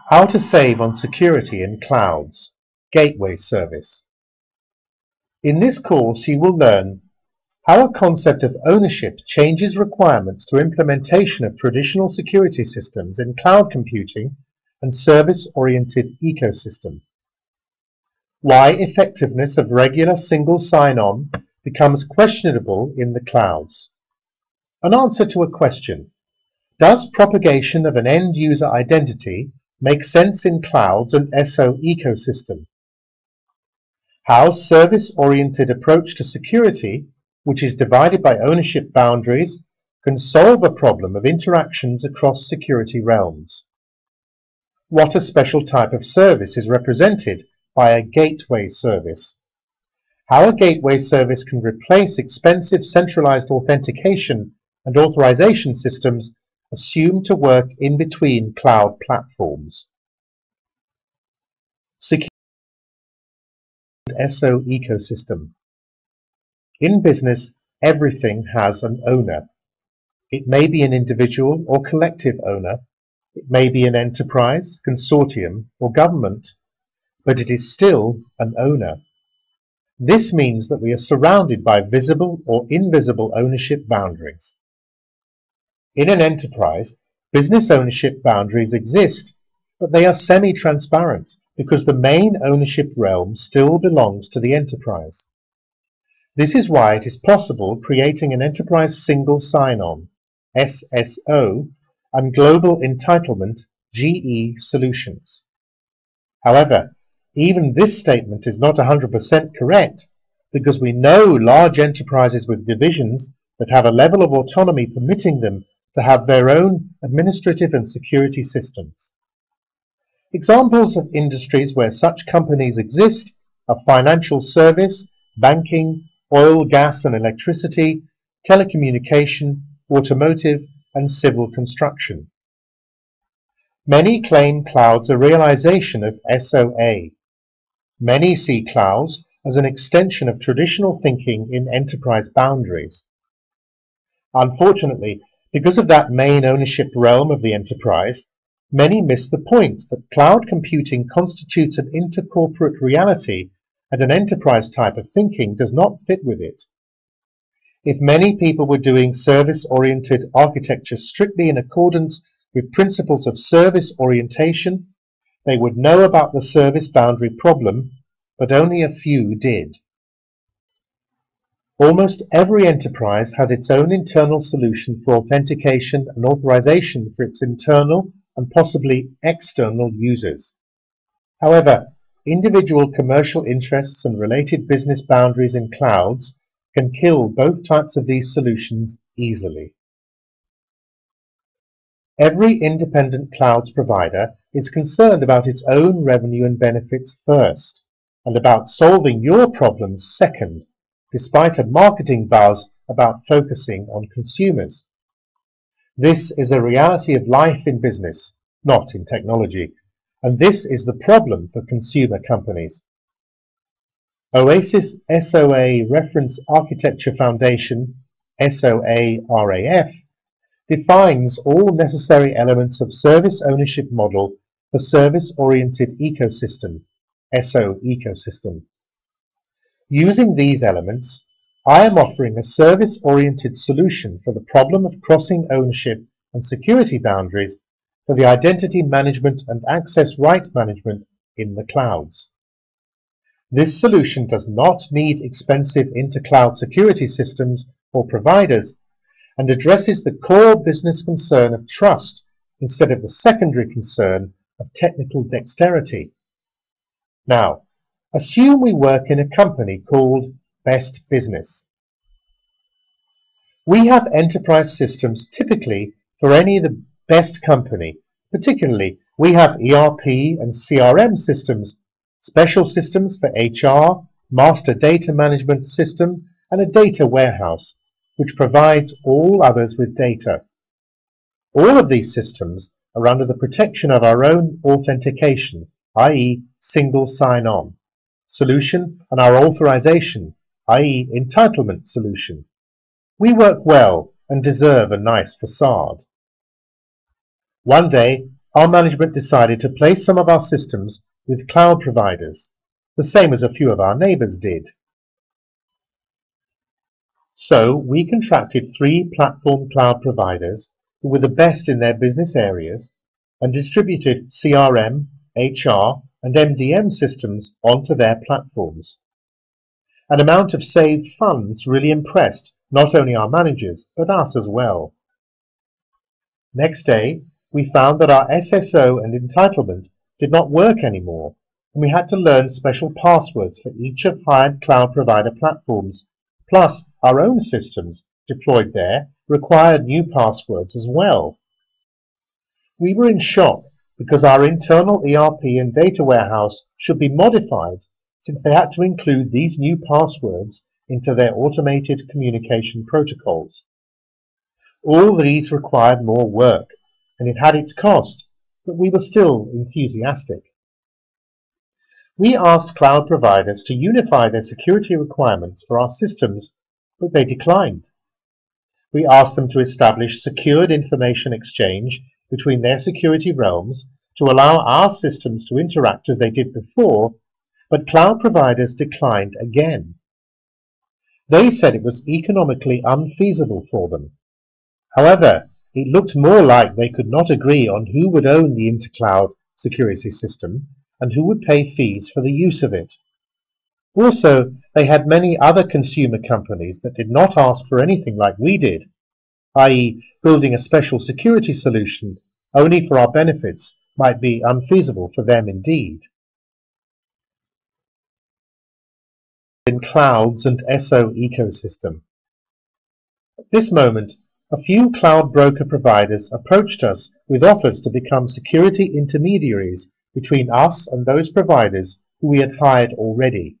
How to save on security in clouds. Gateway service. In this course you will learn how a concept of ownership changes requirements to implementation of traditional security systems in cloud computing and service-oriented ecosystem. Why effectiveness of regular single sign-on becomes questionable in the clouds. An answer to a question. Does propagation of an end-user identity make sense in clouds and SO ecosystem? How service-oriented approach to security, which is divided by ownership boundaries, can solve a problem of interactions across security realms. What a special type of service is represented by a gateway service. How a gateway service can replace expensive centralized authentication and authorization systems assumed to work in between cloud platforms. Security and SO ecosystem. In business, everything has an owner. It may be an individual or collective owner. It may be an enterprise, consortium, or government, but it is still an owner. This means that we are surrounded by visible or invisible ownership boundaries. In an enterprise, business ownership boundaries exist, but they are semi-transparent because the main ownership realm still belongs to the enterprise. This is why it is possible creating an enterprise single sign-on, SSO, and global entitlement, GE solutions. However, even this statement is not 100% correct because we know large enterprises with divisions that have a level of autonomy permitting them to have their own administrative and security systems. Examples of industries where such companies exist are financial service, banking, oil, gas and electricity, telecommunication, automotive, and civil construction. Many claim clouds a realization of SOA. Many see clouds as an extension of traditional thinking in enterprise boundaries. Unfortunately, because of that main ownership realm of the enterprise, many miss the point that cloud computing constitutes an intercorporate reality and an enterprise type of thinking does not fit with it. If many people were doing service-oriented architecture strictly in accordance with principles of service orientation, they would know about the service boundary problem, but only a few did. Almost every enterprise has its own internal solution for authentication and authorization for its internal and possibly external users. However, individual commercial interests and related business boundaries in clouds can kill both types of these solutions easily. Every independent clouds provider is concerned about its own revenue and benefits first, and about solving your problems second, despite a marketing buzz about focusing on consumers. This is a reality of life in business, not in technology, and this is the problem for consumer companies. Oasis SOA Reference Architecture Foundation, SOA-RAF, defines all necessary elements of service ownership model for service-oriented ecosystem, SO ecosystem. Using these elements, I am offering a service-oriented solution for the problem of crossing ownership and security boundaries for the identity management and access rights management in the clouds. This solution does not need expensive inter-cloud security systems or providers and addresses the core business concern of trust instead of the secondary concern of technical dexterity. Now, assume we work in a company called Best Business. We have enterprise systems typically for any of the best company. Particularly, we have ERP and CRM systems, special systems for HR, master data management system, and a data warehouse, which provides all others with data. All of these systems are under the protection of our own authentication, i.e. single sign-on, solution and our authorization, i.e. entitlement solution. We work well and deserve a nice facade. One day, our management decided to place some of our systems with cloud providers, the same as a few of our neighbours did. So we contracted 3 platform cloud providers who were the best in their business areas and distributed CRM, HR and MDM systems onto their platforms. An amount of saved funds really impressed not only our managers but us as well. Next day, we found that our SSO and entitlement did not work anymore, and we had to learn special passwords for each of hired cloud provider platforms, plus our own systems deployed there required new passwords as well. We were in shock because our internal ERP and data warehouse should be modified since they had to include these new passwords into their automated communication protocols. All these required more work, and it had its cost, but we were still enthusiastic. We asked cloud providers to unify their security requirements for our systems, but they declined. We asked them to establish secured information exchange between their security realms to allow our systems to interact as they did before, but cloud providers declined again. They said it was economically unfeasible for them. However, it looked more like they could not agree on who would own the intercloud security system and who would pay fees for the use of it. Also, they had many other consumer companies that did not ask for anything like we did, i.e. building a special security solution only for our benefits might be unfeasible for them indeed. In clouds and SO ecosystem. At this moment, a few cloud broker providers approached us with offers to become security intermediaries between us and those providers who we had hired already.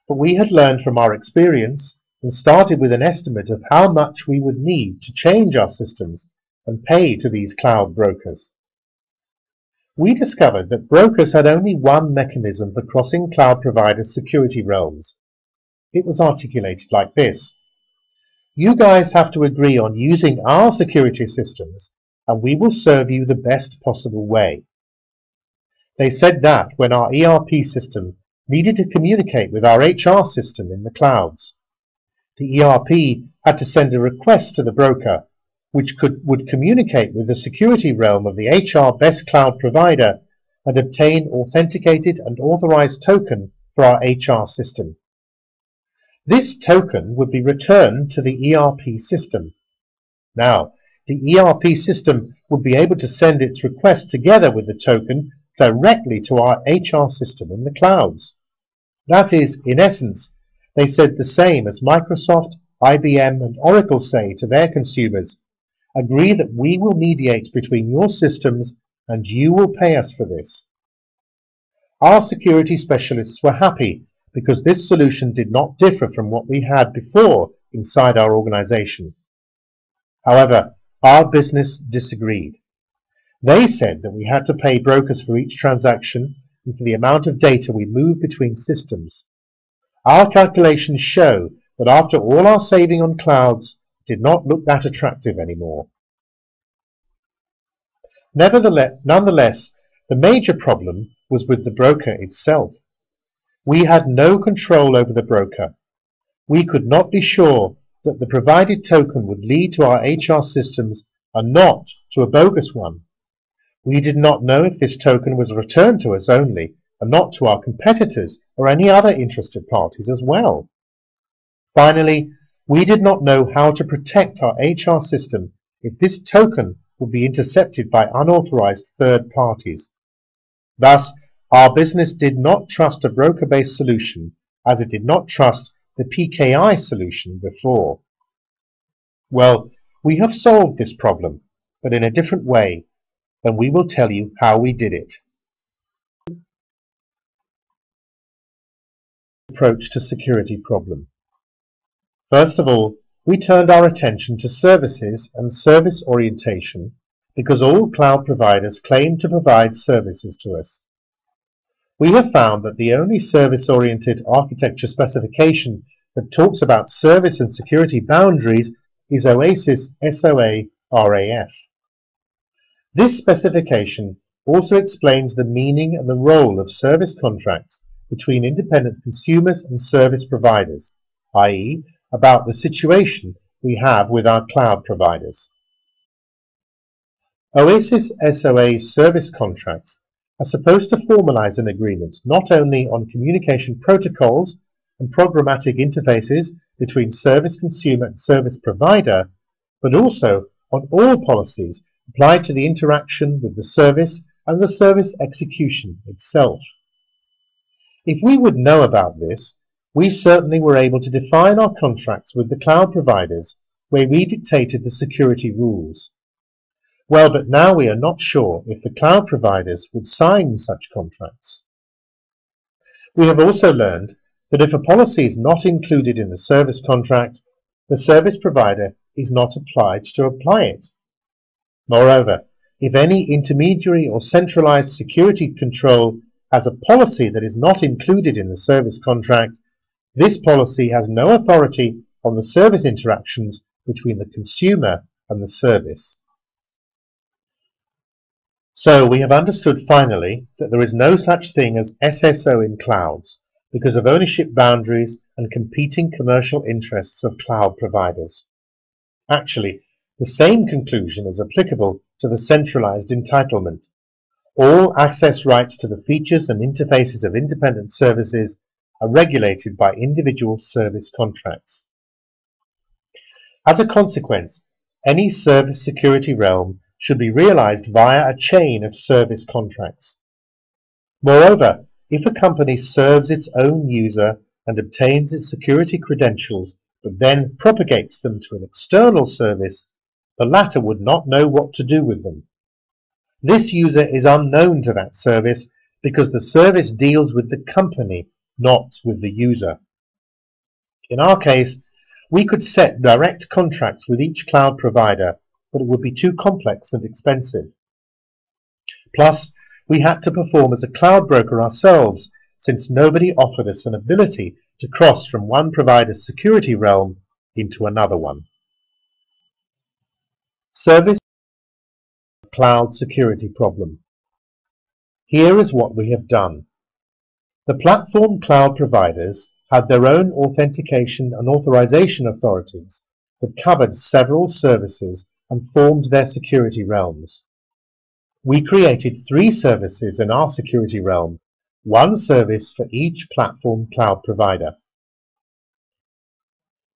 But we had learned from our experience and started with an estimate of how much we would need to change our systems and pay to these cloud brokers. We discovered that brokers had only one mechanism for crossing cloud providers' security realms. It was articulated like this: you guys have to agree on using our security systems, and we will serve you the best possible way. They said that when our ERP system needed to communicate with our HR system in the clouds, the ERP had to send a request to the broker, which would communicate with the security realm of the HR best cloud provider and obtain authenticated and authorized token for our HR system. This token would be returned to the ERP system. Now, the ERP system would be able to send its request together with the token directly to our HR system in the clouds. That is, in essence, they said the same as Microsoft, IBM and Oracle say to their consumers: agree that we will mediate between your systems and you will pay us for this. Our security specialists were happy because this solution did not differ from what we had before inside our organization. However, our business disagreed. They said that we had to pay brokers for each transaction and for the amount of data we move between systems. Our calculations show that after all our saving on clouds, it did not look that attractive anymore. Nonetheless, the major problem was with the broker itself. We had no control over the broker. We could not be sure that the provided token would lead to our HR systems and not to a bogus one. We did not know if this token was returned to us only and not to our competitors or any other interested parties as well. Finally, we did not know how to protect our HR system if this token would be intercepted by unauthorized third parties. Thus, our business did not trust a broker-based solution as it did not trust the PKI solution before. Well, we have solved this problem, but in a different way, and we will tell you how we did it. Approach to security problem. First of all, we turned our attention to services and service orientation because all cloud providers claim to provide services to us. We have found that the only service-oriented architecture specification that talks about service and security boundaries is OASIS SOA RAF. This specification also explains the meaning and the role of service contracts between independent consumers and service providers, i.e., about the situation we have with our cloud providers. OASIS SOA service contracts are supposed to formalize an agreement not only on communication protocols and programmatic interfaces between service consumer and service provider, but also on all policies applied to the interaction with the service and the service execution itself. If we would know about this, we certainly were able to define our contracts with the cloud providers where we dictated the security rules. Well, but now we are not sure if the cloud providers would sign such contracts. We have also learned that if a policy is not included in the service contract, the service provider is not obliged to apply it. Moreover, if any intermediary or centralized security control has a policy that is not included in the service contract, this policy has no authority on the service interactions between the consumer and the service. So we have understood finally that there is no such thing as SSO in clouds because of ownership boundaries and competing commercial interests of cloud providers. Actually, the same conclusion is applicable to the centralized entitlement. All access rights to the features and interfaces of independent services are regulated by individual service contracts. As a consequence, any service security realm should be realized via a chain of service contracts. Moreover, if a company serves its own user and obtains its security credentials but then propagates them to an external service, the latter would not know what to do with them. This user is unknown to that service because the service deals with the company, not with the user. In our case, we could set direct contracts with each cloud provider, but it would be too complex and expensive. Plus, we had to perform as a cloud broker ourselves, since nobody offered us an ability to cross from one provider's security realm into another one. Service cloud security problem. Here is what we have done. The platform cloud providers had their own authentication and authorization authorities that covered several services and formed their security realms. We created 3 services in our security realm, one service for each platform cloud provider.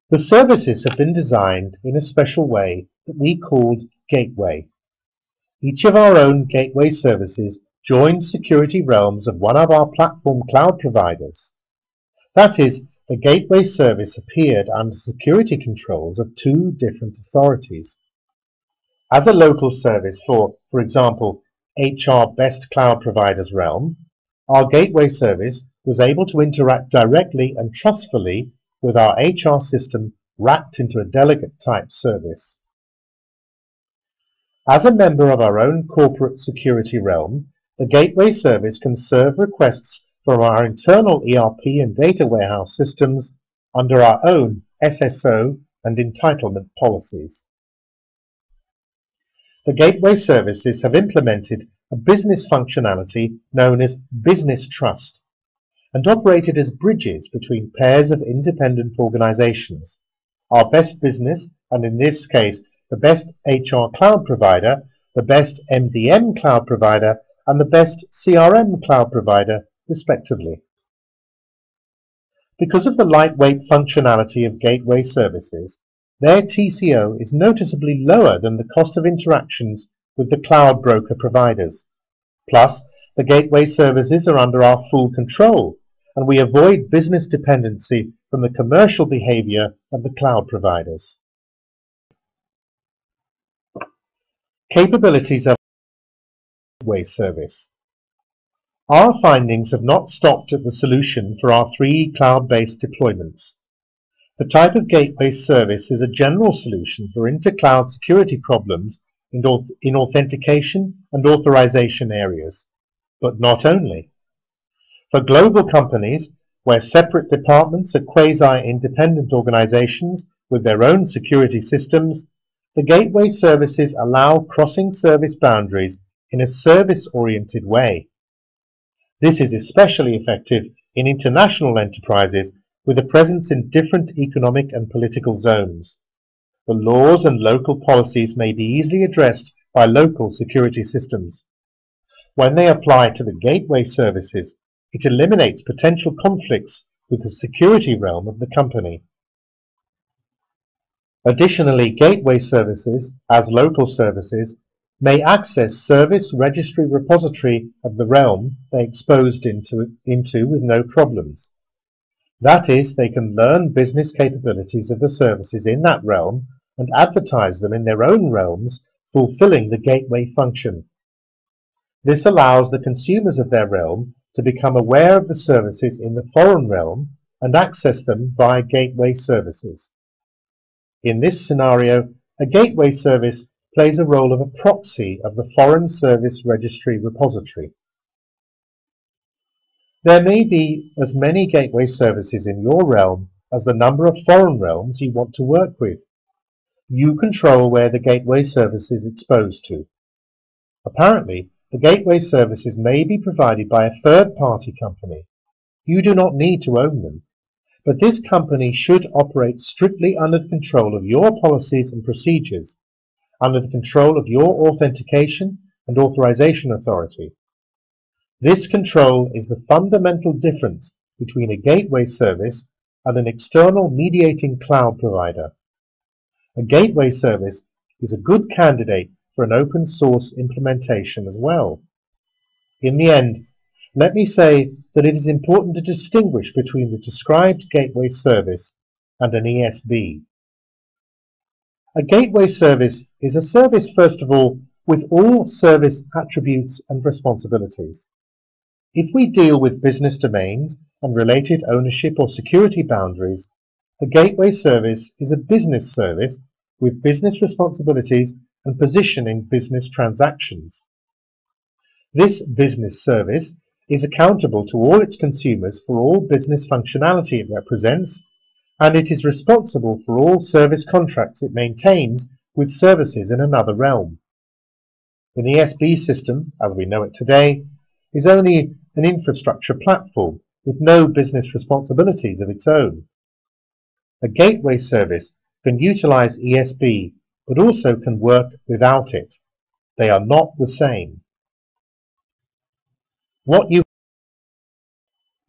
The services have been designed in a special way that we called gateway. Each of our own gateway services joined security realms of one of our platform cloud providers. That is, the gateway service appeared under security controls of 2 different authorities. As a local service for example, HR Best Cloud Providers realm, our gateway service was able to interact directly and trustfully with our HR system wrapped into a delegate type service. As a member of our own corporate security realm, the gateway service can serve requests from our internal ERP and data warehouse systems under our own SSO and entitlement policies. The gateway services have implemented a business functionality known as business trust and operated as bridges between pairs of independent organizations, our best business, and in this case the best HR cloud provider, the best MDM cloud provider, and the best CRM cloud provider, respectively. Because of the lightweight functionality of gateway services, their TCO is noticeably lower than the cost of interactions with the cloud broker providers. Plus, the gateway services are under our full control, and we avoid business dependency from the commercial behavior of the cloud providers. Capabilities of the gateway service. Our findings have not stopped at the solution for our 3 cloud-based deployments. The type of gateway service is a general solution for inter-cloud security problems in authentication and authorization areas, but not only. For global companies, where separate departments are quasi-independent organizations with their own security systems, The gateway services allow crossing service boundaries in a service-oriented way. This is especially effective in international enterprises with a presence in different economic and political zones. The laws and local policies may be easily addressed by local security systems. When they apply to the gateway services, it eliminates potential conflicts with the security realm of the company. Additionally, gateway services, as local services, may access service registry repository of the realm they exposed into with no problems. That is, they can learn business capabilities of the services in that realm and advertise them in their own realms, fulfilling the gateway function. This allows the consumers of their realm to become aware of the services in the foreign realm and access them via gateway services. In this scenario, a gateway service plays a role of a proxy of the Foreign Service Registry repository. There may be as many gateway services in your realm as the number of foreign realms you want to work with. You control where the gateway service is exposed to. Apparently, the gateway services may be provided by a third-party company. You do not need to own them, but this company should operate strictly under the control of your policies and procedures, under the control of your Authentication and Authorisation Authority. This control is the fundamental difference between a gateway service and an external mediating cloud provider. A gateway service is a good candidate for an open source implementation as well. In the end, let me say that it is important to distinguish between the described gateway service and an ESB. A gateway service is a service, first of all, with all service attributes and responsibilities. If we deal with business domains and related ownership or security boundaries, the gateway service is a business service with business responsibilities and position in business transactions. This business service is accountable to all its consumers for all business functionality it represents, and it is responsible for all service contracts it maintains with services in another realm. An ESB system, as we know it today, is only an infrastructure platform with no business responsibilities of its own. A gateway service can utilize ESB, but also can work without it. They are not the same.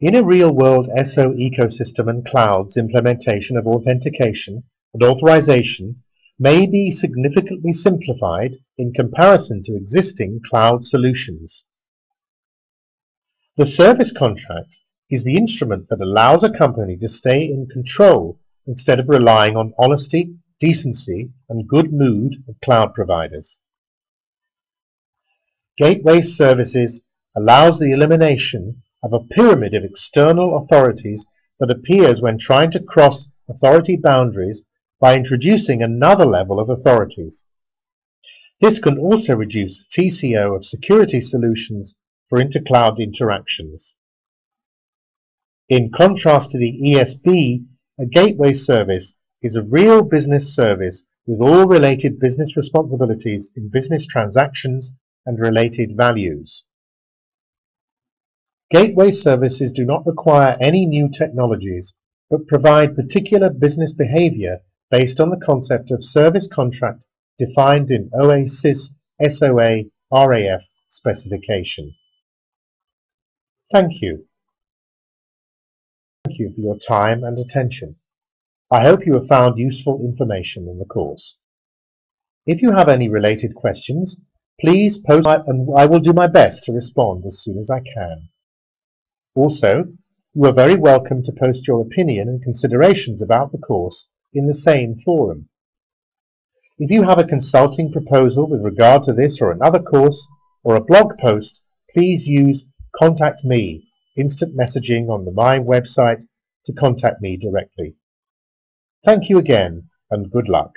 In a real-world SO ecosystem and clouds, implementation of authentication and authorization may be significantly simplified in comparison to existing cloud solutions. The service contract is the instrument that allows a company to stay in control instead of relying on honesty, decency, and good mood of cloud providers. Gateway services allows the elimination of a pyramid of external authorities that appears when trying to cross authority boundaries by introducing another level of authorities. This can also reduce TCO of security solutions for intercloud interactions. In contrast to the ESB, a gateway service is a real business service with all related business responsibilities in business transactions and related values. Gateway services do not require any new technologies, but provide particular business behavior based on the concept of service contract defined in OASIS SOA RAF specification. Thank you. Thank you for your time and attention. I hope you have found useful information in the course. If you have any related questions, please post and I will do my best to respond as soon as I can. Also, you are very welcome to post your opinion and considerations about the course in the same forum. If you have a consulting proposal with regard to this or another course, or a blog post, please use Contact Me, instant messaging on my website to contact me directly. Thank you again, and good luck.